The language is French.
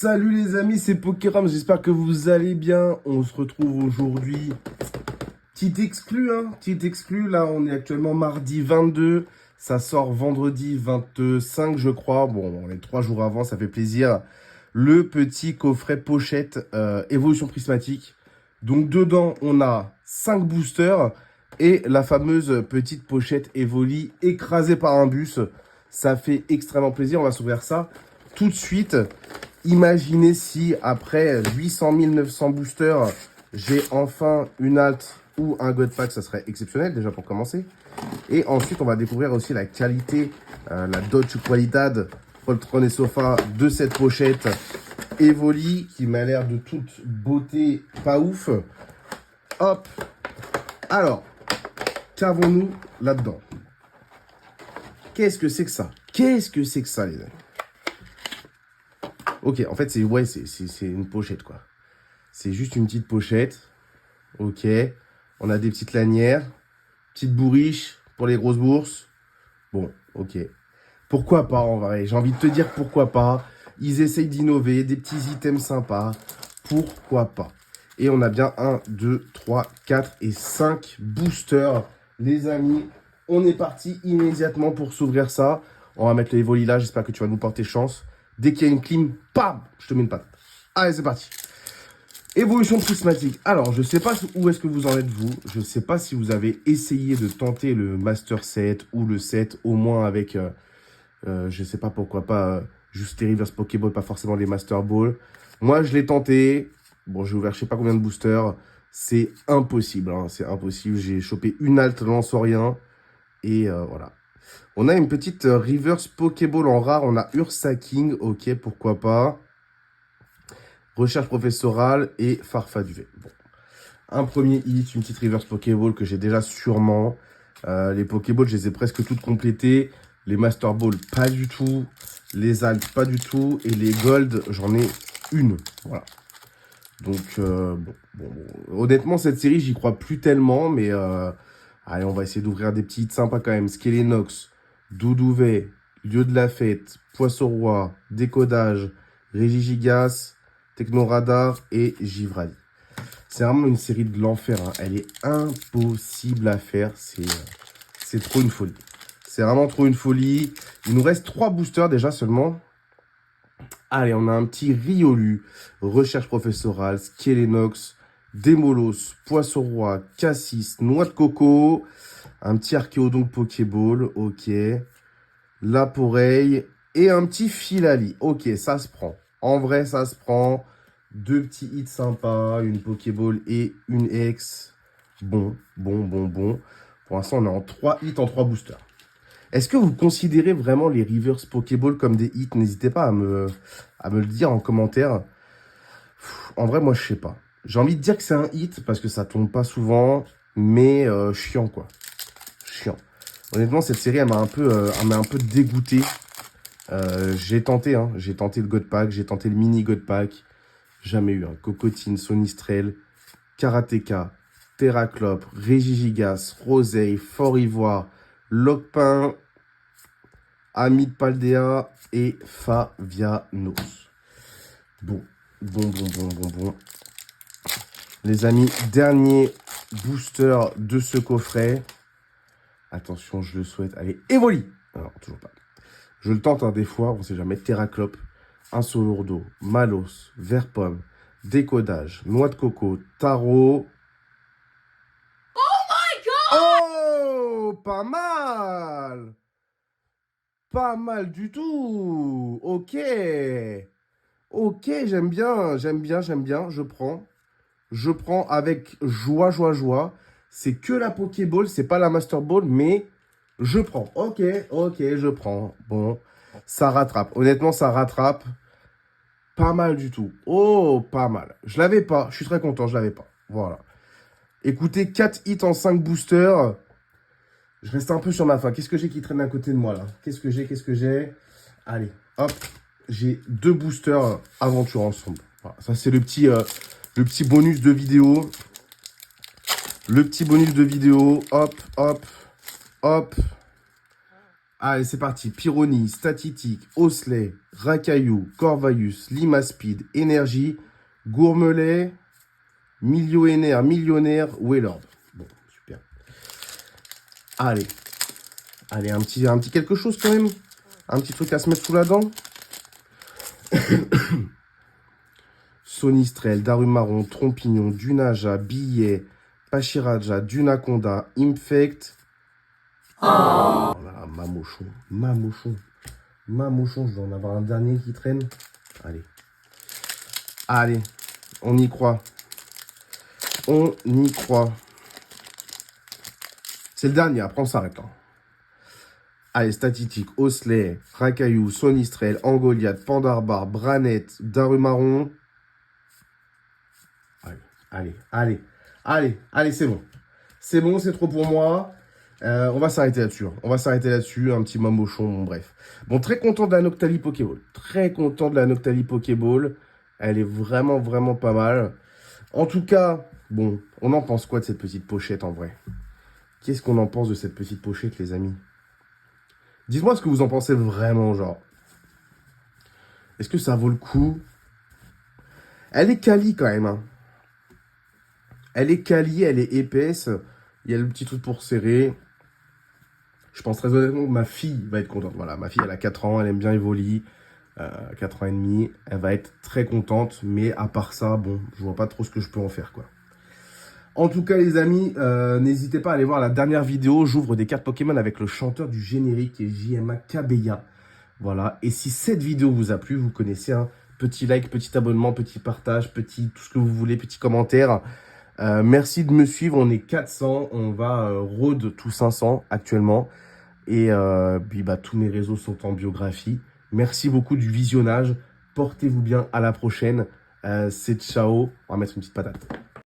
Salut les amis, c'est Pokéram, j'espère que vous allez bien. On se retrouve aujourd'hui. Petite exclu, là on est actuellement mardi 22. Ça sort vendredi 25 je crois. Bon, on est 3 jours avant, ça fait plaisir. Le petit coffret pochette évolution prismatique. Donc dedans on a 5 boosters et la fameuse petite pochette Evoli écrasée par un bus. Ça fait extrêmement plaisir, on va s'ouvrir ça tout de suite. Imaginez si après 800 900 boosters, j'ai enfin une alt ou un God Pack, ça serait exceptionnel déjà pour commencer. Et ensuite, on va découvrir aussi la qualité, la Dodge Qualidad Poltron et Sofa de cette pochette Evoli qui m'a l'air de toute beauté, pas ouf. Hop. Alors, qu'avons-nous là-dedans? Qu'est-ce que c'est que ça? Qu'est-ce que c'est que ça, les amis? Ok, en fait, c'est une pochette, quoi. C'est juste une petite pochette. Ok. On a des petites lanières. Petite bourriche pour les grosses bourses. Bon, ok. Pourquoi pas, en vrai? J'ai envie de te dire pourquoi pas. Ils essayent d'innover, des petits items sympas. Pourquoi pas? Et on a bien 1, 2, 3, 4 et 5 boosters. Les amis, on est parti immédiatement pour s'ouvrir ça. On va mettre les volis là. J'espère que tu vas nous porter chance. Dès qu'il y a une clim, pam, je te mets une patte. Allez, c'est parti. Évolution prismatique. Alors, je sais pas où est-ce que vous en êtes, vous. Je sais pas si vous avez essayé de tenter le Master Set ou le set, au moins avec, je sais pas pourquoi pas, juste les Reverse Pokéball, pas forcément les Master Ball. Moi, je l'ai tenté. Bon, j'ai ouvert je sais pas combien de boosters. C'est impossible, hein, c'est impossible. J'ai chopé une alt lance-rien. Et voilà. On a une petite Reverse Pokéball en rare. On a Ursa King. Ok, pourquoi pas. Recherche professorale et Farfaduvet. Bon. Un premier hit, une petite Reverse Pokéball que j'ai déjà sûrement. Les Pokéballs, je les ai presque toutes complétées. Les Master Ball, pas du tout. Les Alpes, pas du tout. Et les Gold, j'en ai une. Voilà. Donc, bon. Honnêtement, cette série, j'y crois plus tellement. Mais allez, on va essayer d'ouvrir des petits hits sympas quand même. Skelenox, Doudouvet, Lieu de la fête, Poisson-Roi, Décodage, Régigigas, Technoradar et Givrali. C'est vraiment une série de l'enfer. Hein. Elle est impossible à faire. C'est trop une folie. C'est vraiment trop une folie. Il nous reste 3 boosters déjà seulement. Allez, on a un petit Riolu, Recherche professorale, Skelenox, Démolos, Poisson-Roi, Cassis, Noix de coco. Un petit Archéodonte Pokéball. Ok. Laporeille et un petit Filali. Ok, ça se prend. En vrai, ça se prend. 2 petits hits sympas, une Pokéball et une ex. Bon. Pour l'instant, on est en 3 hits en 3 boosters. Est-ce que vous considérez vraiment les Reverse Pokéball comme des hits? N'hésitez pas à me le dire en commentaire. En vrai, moi, je sais pas. J'ai envie de dire que c'est un hit parce que ça tombe pas souvent, mais chiant, quoi. Chiant. Honnêtement, cette série, elle m'a un peu dégoûté. J'ai tenté le God Pack, j'ai tenté le mini God Pack. Jamais eu. Cocotine, Sonistrel, Karateka, Terraclope, Régigigas, Roseille, Fort Ivoire, Locpin, Amid Paldea et Favianos. Bon. Les amis, dernier booster de ce coffret. Attention, je le souhaite. Allez, Evoli. Alors, toujours pas. Je le tente des fois, on sait jamais. Terraclope, Insolourdo, Malos, Verpomme, Décodage, Noix de coco, Tarot. Oh my god! Oh, pas mal! Pas mal du tout. Ok. Ok, j'aime bien. Je prends avec joie. C'est que la Pokéball, c'est pas la Master Ball, mais je prends. Ok, je prends. Bon, ça rattrape. Honnêtement, ça rattrape. Pas mal du tout. Oh, pas mal. Je l'avais pas. Je suis très content, je l'avais pas. Voilà. Écoutez, 4 hits en 5 boosters. Je reste un peu sur ma faim. Qu'est-ce que j'ai qui traîne à côté de moi, là? Qu'est-ce que j'ai? Allez, hop. J'ai 2 boosters aventure ensemble. Voilà. Ça, c'est le petit bonus de vidéo. Le petit bonus de vidéo. Hop. Allez, c'est parti. Pyrrhony, Statitic, Osley, Rakayu, Corvaius, Limaspeed, Énergie, Gourmelet, Millionnaire, Wailord. Bon, super. Allez. Allez, un petit quelque chose quand même. Un petit truc à se mettre sous la dent. Sonistrel, Darumaron, Trompignon, Dunaja, Billet, Pachiraja, Dunaconda, Infect. Oh là, Mamochon, je vais en avoir un dernier qui traîne. Allez. Allez, on y croit. On y croit. C'est le dernier, après on s'arrête là. Allez, Statitic, Osley, Rakayu, Sonistrel, Angoliath, Pandarbar, Branette, Darumaron. Allez, c'est bon. C'est bon, c'est trop pour moi. On va s'arrêter là-dessus. On va s'arrêter là-dessus. Un petit mamochon, bon, bref. Bon, très content de la Noctali Pokéball. Très content de la Noctali Pokéball. Elle est vraiment, vraiment pas mal. En tout cas, bon, on en pense quoi de cette petite pochette en vrai? Qu'est-ce qu'on en pense de cette petite pochette, les amis? Dites-moi ce que vous en pensez vraiment, genre. Est-ce que ça vaut le coup? Elle est quali quand même, hein. Elle est quali, elle est épaisse. Il y a le petit truc pour serrer. Je pense très honnêtement que ma fille va être contente. Voilà, ma fille, elle a 4 ans, elle aime bien Evoli. 4 ans et demi. Elle va être très contente. Mais à part ça, bon, je vois pas trop ce que je peux en faire, quoi. En tout cas, les amis, n'hésitez pas à aller voir la dernière vidéo. J'ouvre des cartes Pokémon avec le chanteur du générique qui est JMA Kabeya. Voilà. Et si cette vidéo vous a plu, vous connaissez un petit like, petit abonnement, petit partage, petit tout ce que vous voulez, petit commentaire. Merci de me suivre. On est 400. On va road tout 500 actuellement. Et puis, bah, tous mes réseaux sont en biographie. Merci beaucoup du visionnage. Portez-vous bien. À la prochaine. C'est ciao. On va mettre une petite patate.